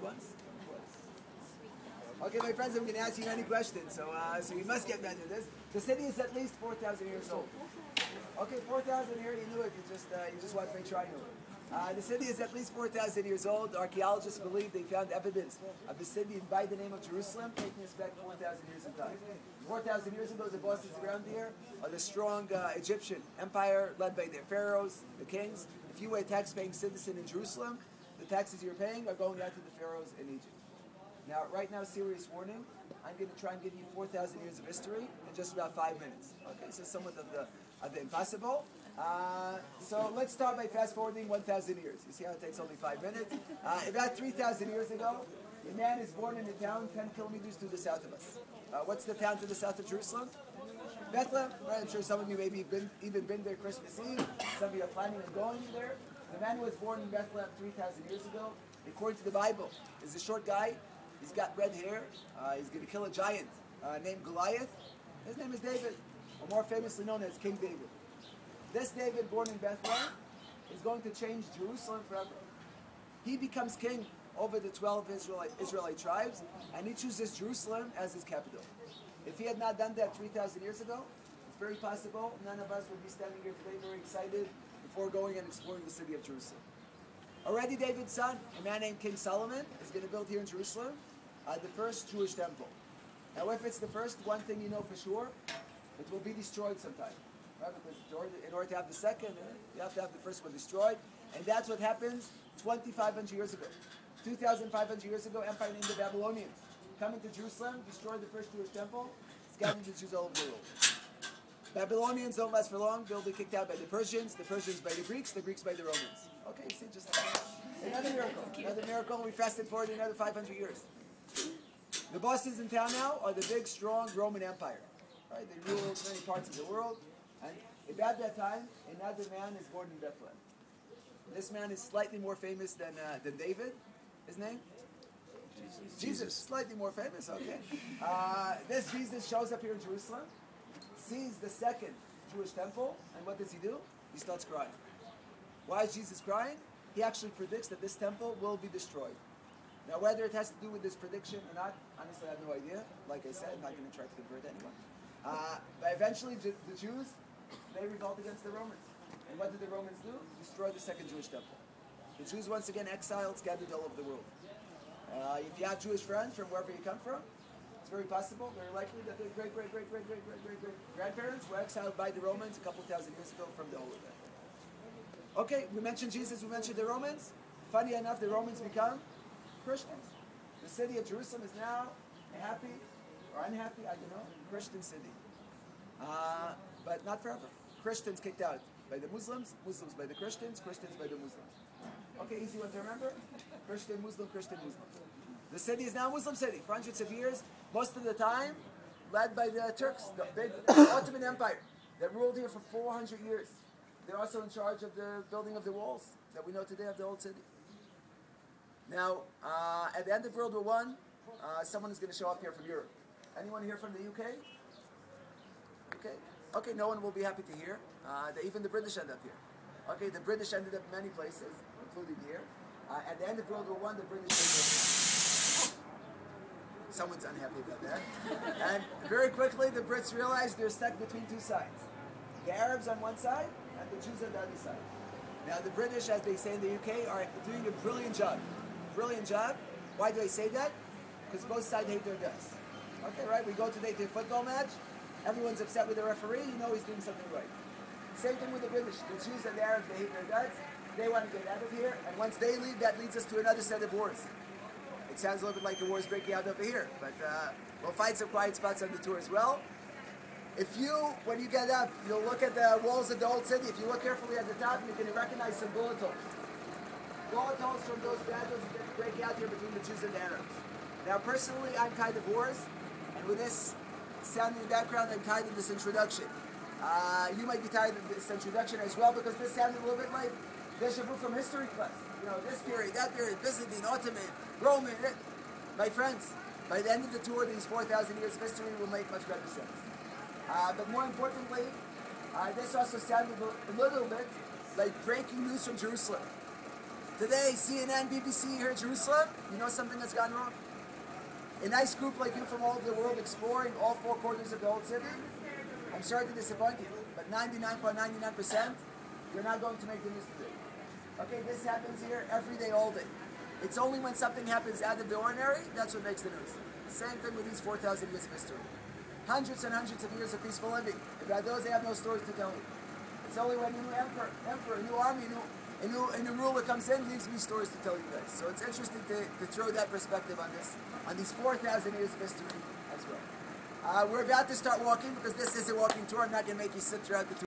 once? Okay, my friends, I'm going to ask you any questions, so you must get better at this. The city is at least 4,000 years old. Okay, 4,000 here, you knew it. You just want to make sure I knew it. The city is at least 4,000 years old. Archaeologists believe they found evidence of the city by the name of Jerusalem, taking us back 4,000 years in time. 4,000 years ago, the bosses around here are the strong Egyptian empire led by their pharaohs, the kings. If you were a tax-paying citizen in Jerusalem, the taxes you're paying are going out to the pharaohs in Egypt. Now, right now, serious warning. I'm going to try and give you 4,000 years of history in just about 5 minutes. Okay, so somewhat of the impossible. So let's start by fast-forwarding 1,000 years. You see how it takes only 5 minutes? About 3,000 years ago, a man is born in a town 10 kilometers to the south of us. What's the town to the south of Jerusalem? Bethlehem. Right, I'm sure some of you maybe even been there Christmas Eve. Some of you are planning on going there. The man who was born in Bethlehem 3,000 years ago, according to the Bible, is a short guy. He's got red hair. He's going to kill a giant named Goliath. His name is David, or more famously known as King David. This David, born in Bethlehem, is going to change Jerusalem forever. He becomes king over the 12 Israelite tribes, and he chooses Jerusalem as his capital. If he had not done that 3,000 years ago, it's very possible none of us would be standing here today very excited before going and exploring the city of Jerusalem. Already David's son, a man named King Solomon, is going to build here in Jerusalem the first Jewish temple. Now if it's the first, one thing you know for sure, it will be destroyed sometime. Right? Because in order to have the second, you have to have the first one destroyed. And that's what happens 2,500 years ago. 2,500 years ago, empire named the Babylonians come into Jerusalem, destroy the first Jewish temple, scatter the Jews all over the world. Babylonians don't last for long. They'll be kicked out by the Persians by the Greeks by the Romans. Okay, see, just another miracle. Another miracle. We fasted forward another 500 years. The bosses in town now are the big, strong Roman Empire. Right? They ruled many parts of the world. And about that time, another man is born in Bethlehem. This man is slightly more famous than David. His name? Jesus. Slightly more famous, okay. This Jesus shows up here in Jerusalem, sees the second Jewish temple, and what does he do? He starts crying. Why is Jesus crying? He actually predicts that this temple will be destroyed. Now, whether it has to do with this prediction or not, honestly, I have no idea. Like I said, I'm not going to try to convert anyone. But eventually, the Jews, they revolt against the Romans. And what did the Romans do? Destroy the second Jewish temple. The Jews, once again, exiled, scattered all over the world. If you have Jewish friends from wherever you come from, it's very possible, very likely that their great-great-great-great-great-great-great-grandparents were exiled by the Romans a couple thousand years ago from the Holy Land. Okay, we mentioned Jesus, we mentioned the Romans. Funny enough, the Romans become Christians. The city of Jerusalem is now a happy or unhappy, I don't know, Christian city. But not forever. Christians kicked out by the Muslims, Muslims by the Christians, Christians by the Muslims. Okay, easy one to remember. Christian, Muslim, Christian, Muslim. The city is now a Muslim city for hundreds of years, most of the time led by the Turks, the big Ottoman Empire that ruled here for 400 years. They're also in charge of the building of the walls that we know today of the old city. Now, at the end of World War I, someone is going to show up here from Europe. Anyone here from the UK? Okay, no one will be happy to hear. Even the British end up here. Okay, the British ended up in many places, including here. At the end of World War I, the British ended up. Someone's unhappy about that. And very quickly, the Brits realized they're stuck between two sides. The Arabs on one side, and the Jews on the other side. Now, the British, as they say in the UK, are doing a brilliant job. Brilliant job. Why do I say that? Because both sides hate their guts. Okay, right? We go today to a football match. Everyone's upset with the referee. You know he's doing something right. Same thing with the British. The Jews and the Arabs, they hate their guts. They want to get out of here. And once they leave, that leads us to another set of wars. It sounds a little bit like a war is breaking out over here. But we'll find some quiet spots on the tour as well. If you, when you get up, you'll look at the walls of the old city. If you look carefully at the top, you're going to recognize some bullet holes. Bullet holes from those battles that break out here between the Jews and the Arabs. Now, personally, I'm kind of wars. And with this sound in the background, I'm tired of this introduction. You might be tired of this introduction as well, because this sounded a little bit like deja vu from history class. You know, this period, that period, Byzantine, Ottoman, Roman. My friends, by the end of the tour, these 4,000 years of history will make much better sense. But more importantly, this also sounded a little bit like breaking news from Jerusalem. Today, CNN, BBC here in Jerusalem, you know something that's gone wrong? A nice group like you from all over the world exploring all four corners of the old city. I'm sorry to disappoint you, but 99.99%, you're not going to make the news today. Okay, this happens here every day, all day. It's only when something happens out of the ordinary, that's what makes the news. Same thing with these 4,000 years of history. Hundreds and hundreds of years of peaceful living. About those, they have no stories to tell you. It's only when a new emperor, a new army, a new ruler comes in, leaves me stories to tell you guys. So it's interesting to throw that perspective on this, on these 4,000 years of history as well. We're about to start walking because this is a walking tour. I'm not going to make you sit throughout the tour.